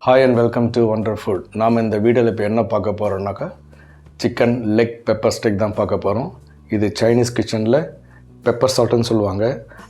Hi and welcome to Wonderfood. நாம் இந்த வீடியோவில் இப்போ என்ன பார்க்க போகிறோம்னாக்கா சிக்கன் லெக் பெப்பர் ஸ்டேக் தான் பார்க்க போகிறோம். இது சைனீஸ் கிச்சனில் பெப்பர் சால்ட்டுன்னு சொல்லுவாங்க.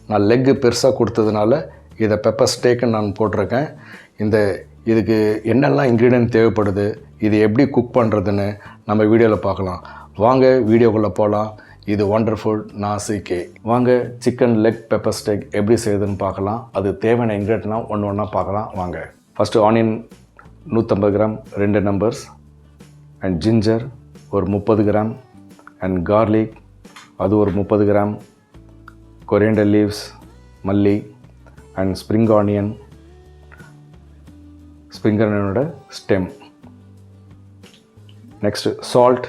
நான் லெக்கு பெருசாக கொடுத்ததுனால இதை பெப்பர் ஸ்டேக்குன்னு நான் போட்டிருக்கேன். இதுக்கு என்னெல்லாம் இன்க்ரீடியன்ட் தேவைப்படுது, இது எப்படி குக் பண்ணுறதுன்னு நம்ம வீடியோவில் பார்க்கலாம். வாங்க வீடியோக்குள்ளே போகலாம். இது Wonderfood, நான் CK. வாங்க சிக்கன் லெக் பெப்பர் ஸ்டேக் எப்படி செய்யுதுன்னு பார்க்கலாம். அது தேவையான இன்க்ரீடியன்ட்லாம் ஒன்று ஒன்றா பார்க்கலாம். வாங்க. First onion 150 gram 2 numbers, and ginger ஒரு 30 கிராம், அண்ட் கார்லிக் அது ஒரு 30 கிராம், கொரியண்டர் லீவ்ஸ் மல்லி, அண்ட் ஸ்ப்ரிங் ஆனியனோட stem. Next salt,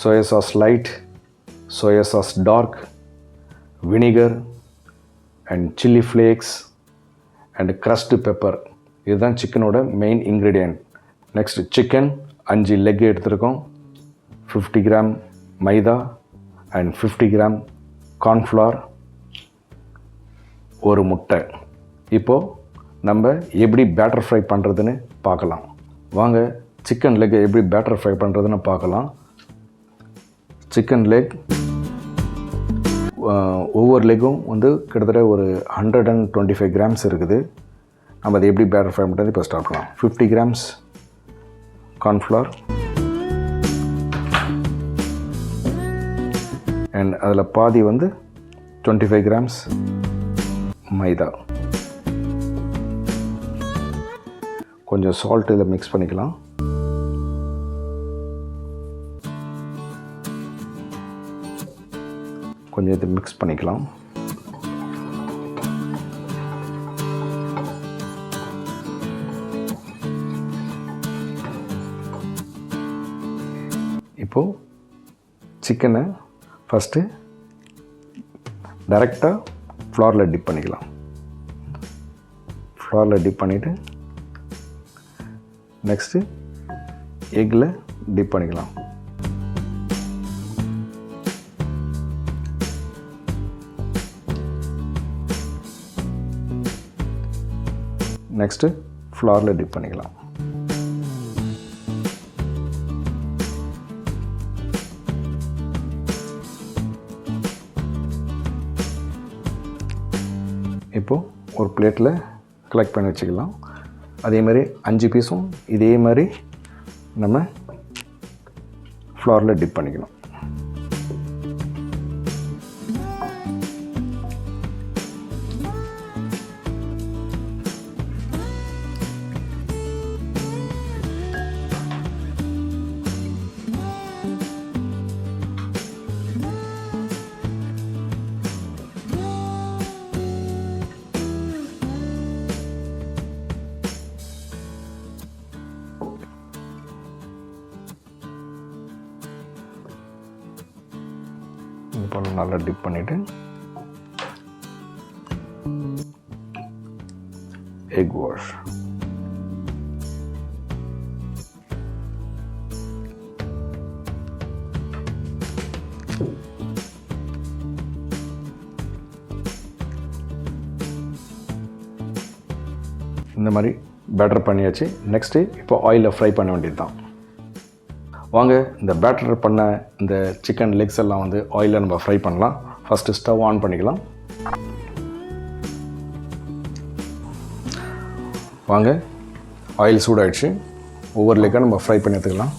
soya sauce light, soya sauce dark, vinegar, and chilli flakes, and crushed pepper. இதுதான் சிக்கனோட main ingredient. Next chicken 5 leg எடுத்துருக்கோம், 50 gram maida, and 50 gram cornflour, ஒரு முட்டை. இப்போது நம்ம எப்படி பேட்டர் ஃப்ரை பண்ணுறதுன்னு பார்க்கலாம். வாங்க சிக்கன் லெக்கை எப்படி பேட்டர் ஃப்ரை பண்ணுறதுன்னு பார்க்கலாம். சிக்கன் லெக் ஒவ்வொரு லெக்கும் கிட்டத்தட்ட ஒரு 125 கிராம்ஸ் இருக்குது. நம்ம அதை எப்படி பேட்டர் ஃப்ரை பண்ணுறது இப்போ ஸ்டார்ட் பண்ணலாம். 50 கிராம்ஸ் கார்ன்ஃப்ளவர், அண்ட் அதில் பாதி 25 கிராம்ஸ் மைதா. கொஞ்சம் சால்ட் இதில் மிக்ஸ் பண்ணிக்கலாம். கொஞ்சம் இது மிக்ஸ் பண்ணிக்கலாம். இப்போது சிக்கனை ஃபஸ்ட்டு டைரெக்டாக ஃப்ளாரில் டிப் பண்ணிக்கலாம். ஃப்ளாரில் டிப் பண்ணிவிட்டு நெக்ஸ்ட்டு எக்கில் டிப் பண்ணிக்கலாம். நெக்ஸ்ட்டு ஃப்ளாரில் டிப் பண்ணிக்கலாம். இப்போது ஒரு பிளேட்டில் கலெக்ட் பண்ணி வச்சுக்கலாம். அதே மாதிரி 5 பீஸும் இதே மாதிரி நம்ம ஃப்ளாரில் டிப் பண்ணிக்கணும். இப்போ நல்லா டிப் பண்ணிவிட்டு எக் வாஷ், இந்த மாதிரி பேட்டர் பண்ணியாச்சு. நெக்ஸ்ட்டு இப்போ ஆயிலில் ஃப்ரை பண்ண வேண்டியது தான். வாங்க இந்த பேட்டர் பண்ண இந்த சிக்கன் லெக்ஸ் எல்லாம் ஆயிலில் நம்ம ஃப்ரை பண்ணலாம். ஃபஸ்ட்டு ஸ்டவ் ஆன் பண்ணிக்கலாம். வாங்க ஆயில் சூடாகிடுச்சு. ஒவ்வொரு லெக்காக நம்ம ஃப்ரை பண்ணி எடுத்துக்கலாம்.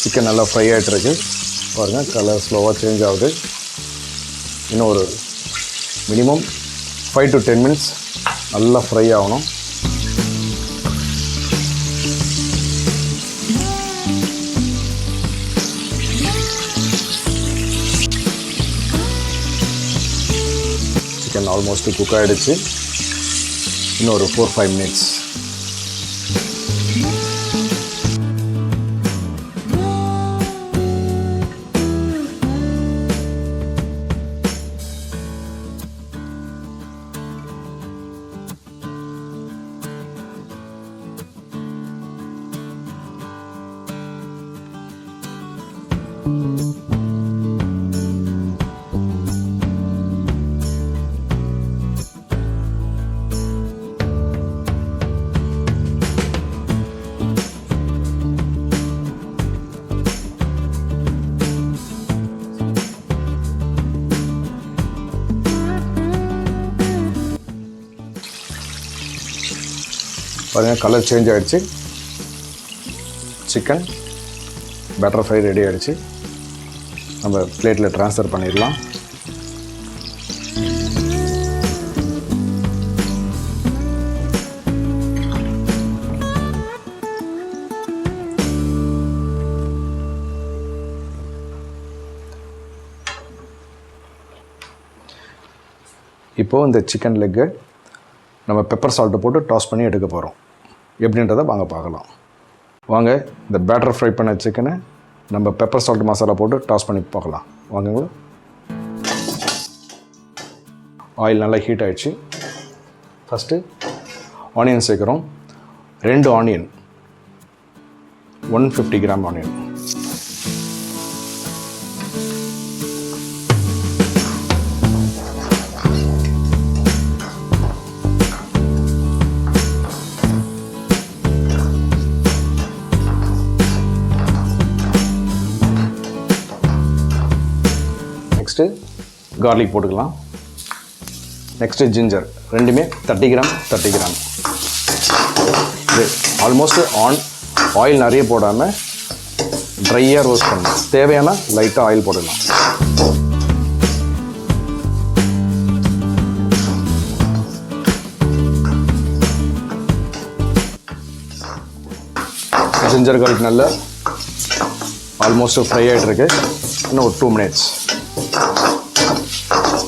சிக்கன் நல்லா ஃப்ரை ஆகிட்டுருக்கு பாருங்கள். கலர் ஸ்லோவாக சேஞ்ச் ஆகுது. இன்னும் ஒரு மினிமம் 5 to 10 minutes நல்லா ஃப்ரை ஆகணும். சிக்கன் ஆல்மோஸ்ட் குக் ஆகிடுச்சு. இன்னும் ஒரு 4-5 minutes. பாருங்கள் கலர் சேஞ்ச் ஆகிடுச்சு. சிக்கன் பட்டர் ஃப்ரை ரெடி ஆகிடுச்சு. நம்ம பிளேட்டில் ட்ரான்ஸ்ஃபர் பண்ணிடலாம். இப்போது இந்த சிக்கன் லெக்கை நம்ம பெப்பர் சால்ட்டு போட்டு டாஸ் பண்ணி எடுக்க போகிறோம். எப்படின்றத வாங்க பார்க்கலாம். வாங்க இந்த பேட்டர் ஃப்ரை பண்ண சிக்கனை நம்ம பெப்பர் சால்ட் மசாலா போட்டு டாஸ் பண்ணி பார்க்கலாம். வாங்குங்களா. ஆயில் நல்லா ஹீட் ஆகிடுச்சு. ஃபஸ்ட்டு ஆனியன் சேர்க்குறோம். 2 onion, 150 gram onion. Next garlic போட்டுக்கலாம். நெக்ஸ்ட்டு ஜிஞ்சர், ரெண்டுமே 30 கிராம் 30 கிராம். இது ஆல்மோஸ்ட் ஆயில் நிறைய போடாமல் ட்ரையாக ரோஸ்ட் பண்ணணும். தேவையான லைட்டாக ஆயில் போடலாம். ஜிஞ்சர் கார்லிக் நல்லா ஆல்மோஸ்ட் ஃப்ரை ஆகிட்டுருக்கு. இன்னும் ஒரு 2 minutes.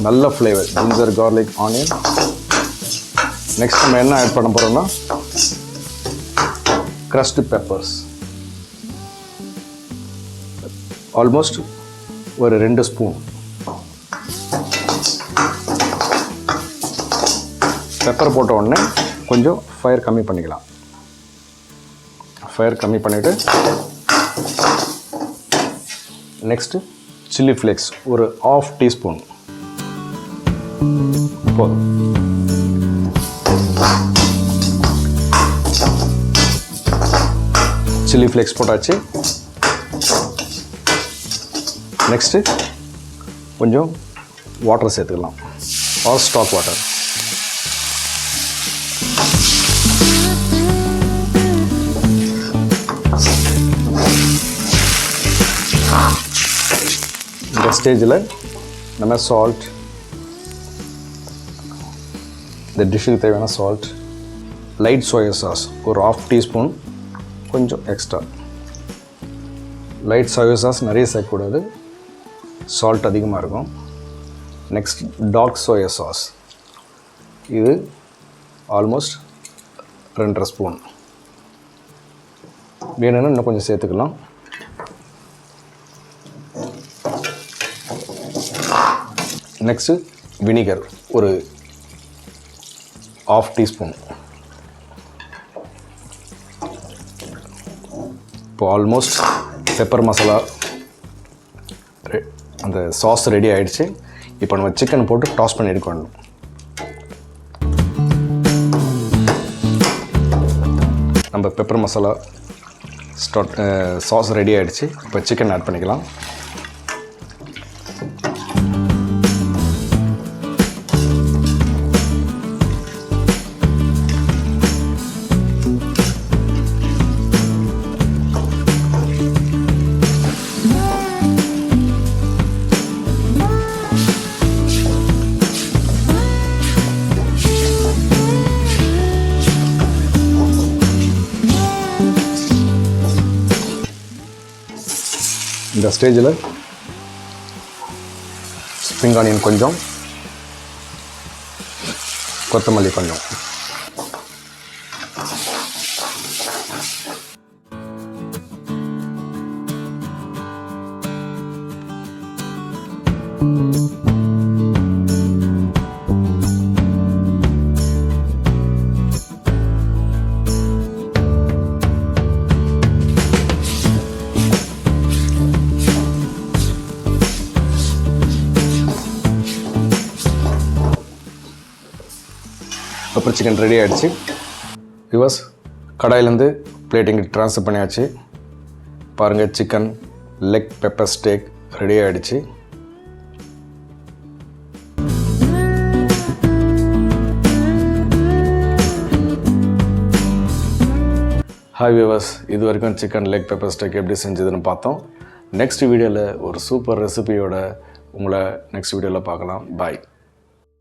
நல்ல flavour ginger garlic onion. Next நம்ம என்ன ஆட் பண்ண போகிறோம்னா க்ரஷ்டு பெப்பர்ஸ். ஆல்மோஸ்ட் ஒரு 2 ஸ்பூன். பெப்பர் போட்ட உடனே கொஞ்சம் ஃபயர் கம்மி பண்ணிக்கலாம். ஃபயர் கம்மி பண்ணிவிட்டு நெக்ஸ்ட்டு சில்லி ஃப்ளேக்ஸ் ஒரு 1/2 டீஸ்பூன் போதும். சில்லி ஃப்ளேக்ஸ் போட்டாச்சு. நெக்ஸ்ட்டு கொஞ்சம் வாட்டர் சேர்த்துக்கலாம். Or stock water. இந்த ஸ்டேஜில் நம்ம சால்ட், இந்த டிஷ்ஷுக்கு தேவையான சால்ட், லைட் சோயா சாஸ் ஒரு 1/2 டீஸ்பூன், கொஞ்சம் எக்ஸ்ட்ரா. லைட் சோயா சாஸ் நிறைய சேர்க்கக்கூடாது, சால்ட் அதிகமாக இருக்கும். நெக்ஸ்ட் டார்க் சோயா சாஸ், இது ஆல்மோஸ்ட் 2.5 ஸ்பூன். வேணும்னா இன்னும் கொஞ்சம் சேர்த்துக்கலாம். நெக்ஸ்ட்டு வினிகர் ஒரு 1/2 டீஸ்பூன். இப்போ ஆல்மோஸ்ட் பெப்பர் மசாலா அந்த சாஸ் ரெடி ஆகிடுச்சு. இப்போ நம்ம சிக்கன் போட்டு டாஸ் பண்ணி எடுக்கணும். நம்ம பெப்பர் மசாலா சாஸ் ரெடி ஆகிடுச்சு. இப்போ சிக்கன் ஆட் பண்ணிக்கலாம். இந்த ஸ்டேஜில் ஸ்ப்ரிங் ஆனியன் கொஞ்சம், கொத்தமல்லி கொஞ்சம். பெப்பர் சிக்கன் ரெடி ஆகிடுச்சு. வியூவர்ஸ், கடாயிலேருந்து பிளேட்டிங் ட்ரான்ஸ்ஃபர் பண்ணியாச்சு. பாருங்கள், chicken leg pepper steak ready ஆகிடுச்சு. ஹாய் வியூவர்ஸ், இது வரைக்கும் சிக்கன் லெக் பெப்பர் ஸ்டேக் எப்படி செஞ்சதுன்னு பார்த்தோம். நெக்ஸ்ட் வீடியோவில் ஒரு சூப்பர் ரெசிபியோட உங்களை நெக்ஸ்ட் வீடியோவில் பார்க்கலாம். பாய்.